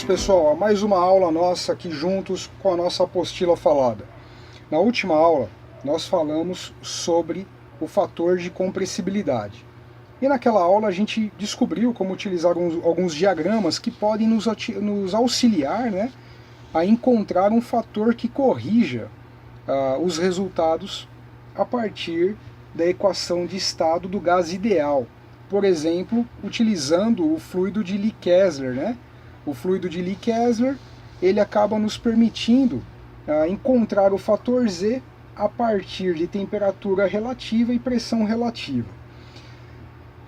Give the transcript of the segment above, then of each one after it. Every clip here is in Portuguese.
Bem-vindos, pessoal, a mais uma aula nossa aqui juntos com a nossa apostila falada. Na última aula, nós falamos sobre o fator de compressibilidade. E naquela aula a gente descobriu como utilizar alguns diagramas que podem nos auxiliar, né, a encontrar um fator que corrija os resultados a partir da equação de estado do gás ideal. Por exemplo, utilizando o fluido de Lee-Kessler, né? O fluido de Lee-Kessler, ele acaba nos permitindo encontrar o fator Z a partir de temperatura relativa e pressão relativa.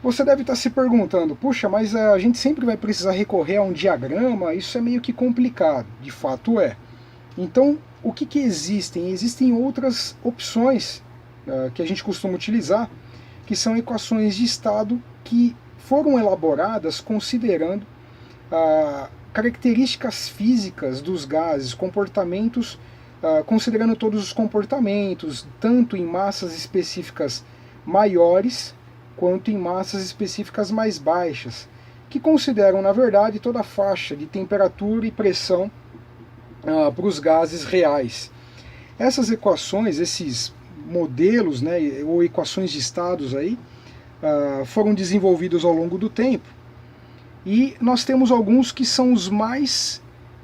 Você deve estar se perguntando, puxa, mas a gente sempre vai precisar recorrer a um diagrama, isso é meio que complicado. De fato é. Então, o que existem? Existem outras opções que a gente costuma utilizar, que são equações de estado que foram elaboradas considerando características físicas dos gases, comportamentos, considerando todos os comportamentos, tanto em massas específicas maiores, quanto em massas específicas mais baixas, que consideram, na verdade, toda a faixa de temperatura e pressão para os gases reais. Essas equações, esses modelos, né, ou equações de estados aí, foram desenvolvidos ao longo do tempo, e nós temos alguns que são os mais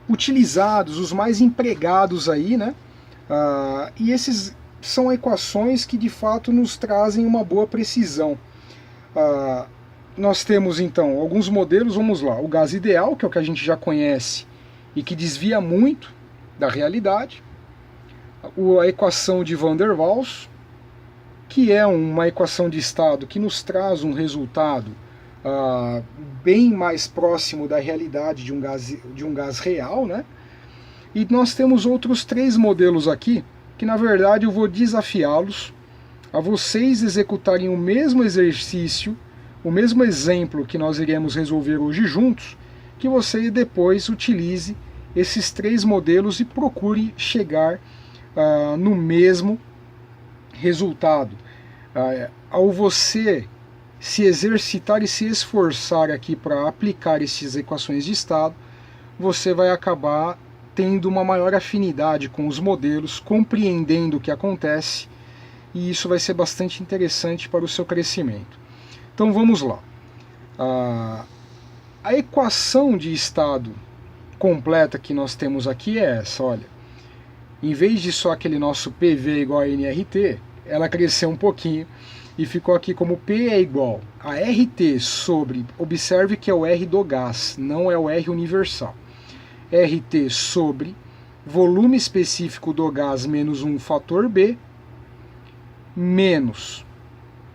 utilizados, os mais empregados aí, né? E esses são equações que de fato nos trazem uma boa precisão. Nós temos então alguns modelos, vamos lá, o gás ideal, que é o que a gente já conhece e que desvia muito da realidade, a equação de Van der Waals, que é uma equação de estado que nos traz um resultado bem mais próximo da realidade de um gás real, né? E nós temos outros três modelos aqui, que na verdade eu vou desafiá-los a vocês executarem o mesmo exercício, o mesmo exemplo que nós iremos resolver hoje juntos, que você depois utilize esses três modelos e procure chegar no mesmo resultado. Ao você se exercitar e se esforçar aqui para aplicar essas equações de estado, você vai acabar tendo uma maior afinidade com os modelos, compreendendo o que acontece, e isso vai ser bastante interessante para o seu crescimento. Então vamos lá. A equação de estado completa que nós temos aqui é essa, olha. Em vez de só aquele nosso PV igual a nRT, ela cresceu um pouquinho e ficou aqui como P é igual a RT sobre, observe que é o R do gás, não é o R universal, RT sobre volume específico do gás menos um fator B, menos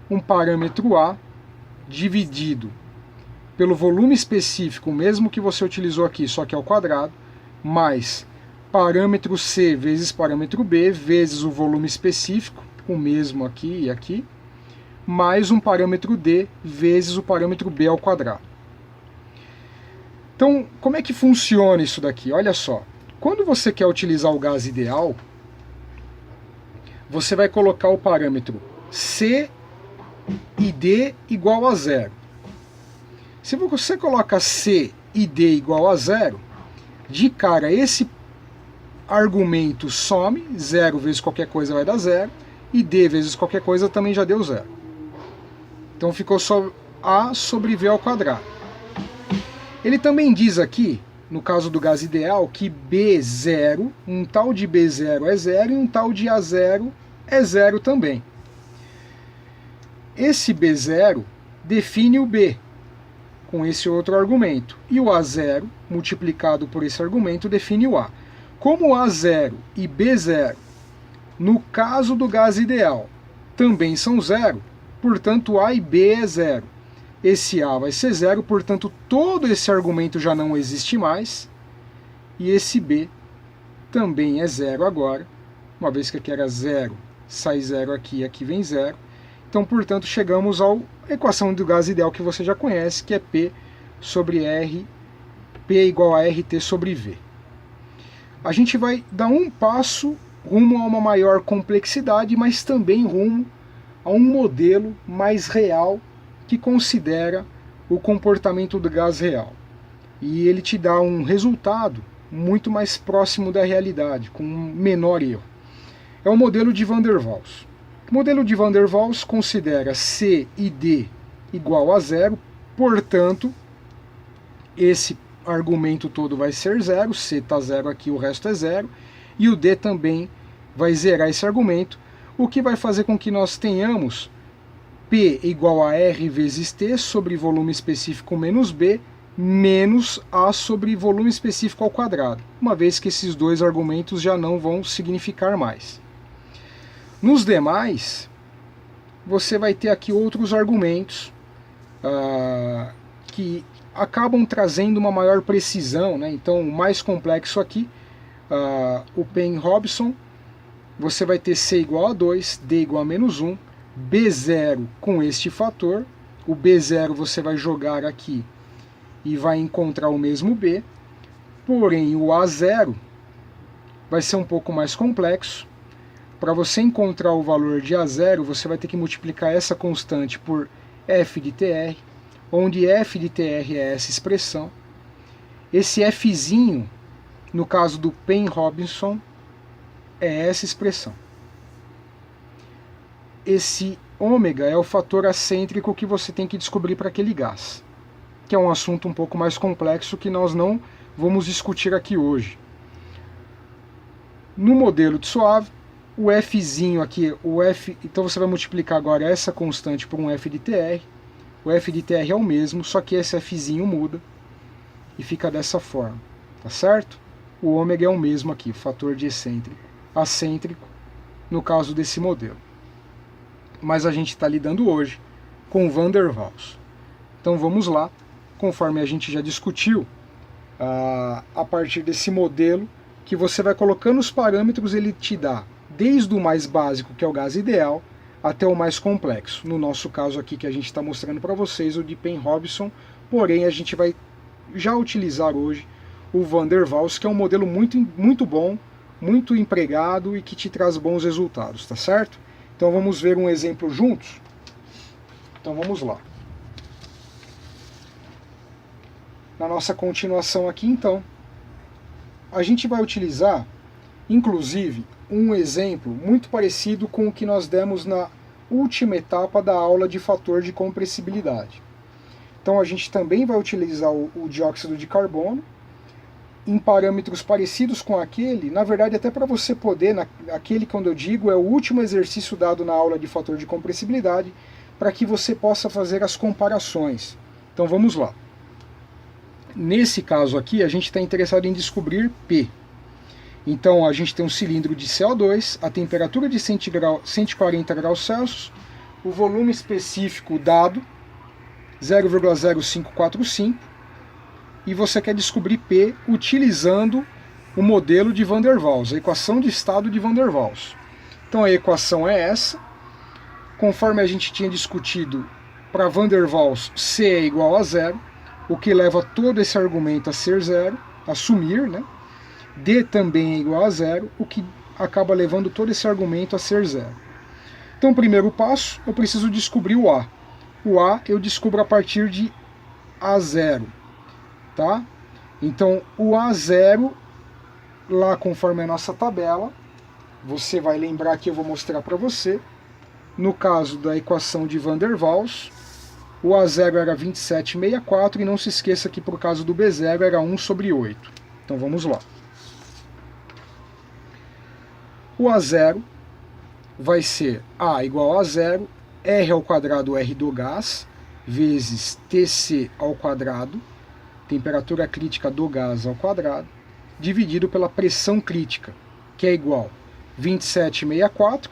um parâmetro A, dividido pelo volume específico, mesmo que você utilizou aqui, só que ao quadrado, mais parâmetro C vezes parâmetro B, vezes o volume específico, o mesmo aqui e aqui, mais um parâmetro D vezes o parâmetro B ao quadrado. Então, como é que funciona isso daqui? Olha só, quando você quer utilizar o gás ideal, você vai colocar o parâmetro C e D igual a zero. Se você coloca C e D igual a zero, de cara esse argumento some, zero vezes qualquer coisa vai dar zero, e D vezes qualquer coisa também já deu zero. Então ficou só A sobre V ao quadrado. Ele também diz aqui, no caso do gás ideal, que B0, um tal de B0 é zero e um tal de A0 é zero também. Esse B0 define o B com esse outro argumento, e o A0 multiplicado por esse argumento define o A. Como A0 e B0, no caso do gás ideal, também são zero, portanto A e B é zero. Esse A vai ser zero, portanto todo esse argumento já não existe mais, e esse B também é zero agora, uma vez que aqui era zero, sai zero aqui e aqui vem zero. Então, portanto, chegamos à equação do gás ideal que você já conhece, que é P sobre R, P igual a RT sobre V. A gente vai dar um passo rumo a uma maior complexidade, mas também rumo a um modelo mais real que considera o comportamento do gás real. e ele te dá um resultado muito mais próximo da realidade, com menor erro. É o modelo de Van der Waals. O modelo de Van der Waals considera C e D igual a zero, portanto, esse argumento todo vai ser zero, C está zero aqui, o resto é zero, e o D também vai zerar esse argumento, o que vai fazer com que nós tenhamos P igual a R vezes T sobre volume específico menos B, menos A sobre volume específico ao quadrado, uma vez que esses dois argumentos já não vão significar mais. Nos demais, você vai ter aqui outros argumentos que acabam trazendo uma maior precisão, né? Então, o mais complexo aqui, o Penn-Robson, você vai ter C igual a 2, D igual a menos 1, B0 com este fator, o B0 você vai jogar aqui e vai encontrar o mesmo B, porém o A0 vai ser um pouco mais complexo. Para você encontrar o valor de A0, você vai ter que multiplicar essa constante por f de tr, onde f de tr é essa expressão. Esse fzinho, no caso do Penn-Robson, é essa expressão. Esse ômega é o fator acêntrico que você tem que descobrir para aquele gás, que é um assunto um pouco mais complexo que nós não vamos discutir aqui hoje. No modelo de Suave, o fzinho aqui, então você vai multiplicar agora essa constante por um f de tr. O f de tr é o mesmo, só que esse fzinho muda e fica dessa forma, tá certo? O ômega é o mesmo aqui, o fator de acêntrico, no caso desse modelo. Mas a gente está lidando hoje com Van der Waals. Então vamos lá, conforme a gente já discutiu, a partir desse modelo, que você vai colocando os parâmetros, ele te dá desde o mais básico, que é o gás ideal, até o mais complexo. No nosso caso aqui, que a gente está mostrando para vocês, o de Penn-Robson, porém a gente vai já utilizar hoje o Van der Waals, que é um modelo muito bom, muito empregado e que te traz bons resultados, tá certo? Então vamos ver um exemplo juntos? Então vamos lá. Na nossa continuação aqui, então, a gente vai utilizar, inclusive, um exemplo muito parecido com o que nós demos na última etapa da aula de fator de compressibilidade. Então a gente também vai utilizar o dióxido de carbono em parâmetros parecidos com aquele, na verdade até para você poder, aquele quando eu digo é o último exercício dado na aula de fator de compressibilidade, para que você possa fazer as comparações. Então vamos lá. Nesse caso aqui a gente está interessado em descobrir P. Então a gente tem um cilindro de CO2, a temperatura de 140 graus Celsius, o volume específico dado, 0,0545, e você quer descobrir P utilizando o modelo de Van der Waals, a equação de estado de Van der Waals. Então a equação é essa, conforme a gente tinha discutido, para Van der Waals C é igual a zero, o que leva todo esse argumento a ser zero, a sumir, né? D também é igual a zero, o que acaba levando todo esse argumento a ser zero. Então, primeiro passo, eu preciso descobrir o A. O A eu descubro a partir de A0, tá? Então, o A0, lá conforme a nossa tabela, você vai lembrar que eu vou mostrar para você, no caso da equação de Van der Waals, o A0 era 27,64 e não se esqueça que por caso do B0 era 1 sobre 8. Então vamos lá. O A0 vai ser A igual a zero, R ao quadrado R do gás, vezes TC ao quadrado, temperatura crítica do gás ao quadrado, dividido pela pressão crítica, que é igual a 27,64,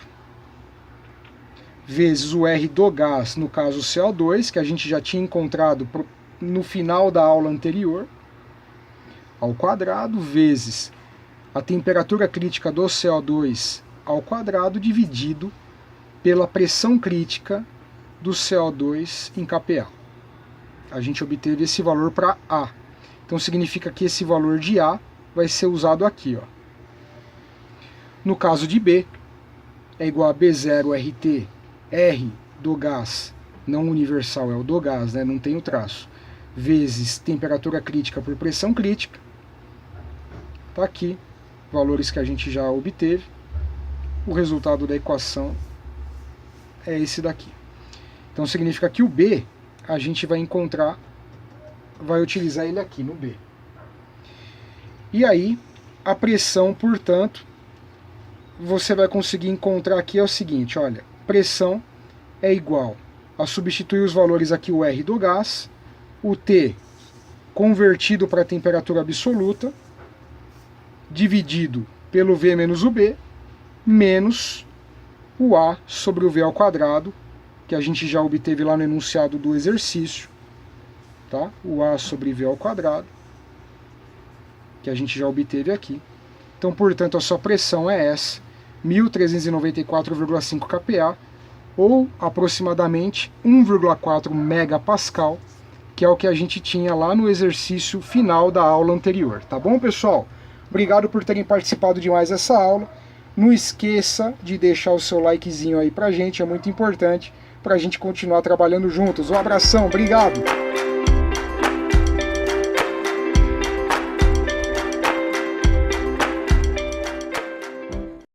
vezes o R do gás, no caso CO2, que a gente já tinha encontrado no final da aula anterior, ao quadrado, vezes a temperatura crítica do CO2 ao quadrado, dividido pela pressão crítica do CO2 em kPa. A gente obteve esse valor para A. Então significa que esse valor de A vai ser usado aqui, ó. No caso de B, é igual a B0RT, R do gás, não universal, é o do gás, né? Não tem o traço, vezes temperatura crítica por pressão crítica. Está aqui, valores que a gente já obteve. O resultado da equação é esse daqui. Então significa que o B, a gente vai encontrar, vai utilizar ele aqui no B. E aí, a pressão, portanto, você vai conseguir encontrar aqui é o seguinte, olha, pressão é igual a substituir os valores aqui, o R do gás, o T convertido para a temperatura absoluta, dividido pelo V menos o B, menos o A sobre o V ao quadrado, que a gente já obteve lá no enunciado do exercício, tá? O A sobre V ao quadrado, que a gente já obteve aqui. Então, portanto, a sua pressão é essa, 1.394,5 kPa, ou aproximadamente 1,4 megapascal, que é o que a gente tinha lá no exercício final da aula anterior. Tá bom, pessoal? Obrigado por terem participado de mais essa aula. Não esqueça de deixar o seu likezinho aí pra gente, é muito importante pra gente continuar trabalhando juntos. Um abração, obrigado!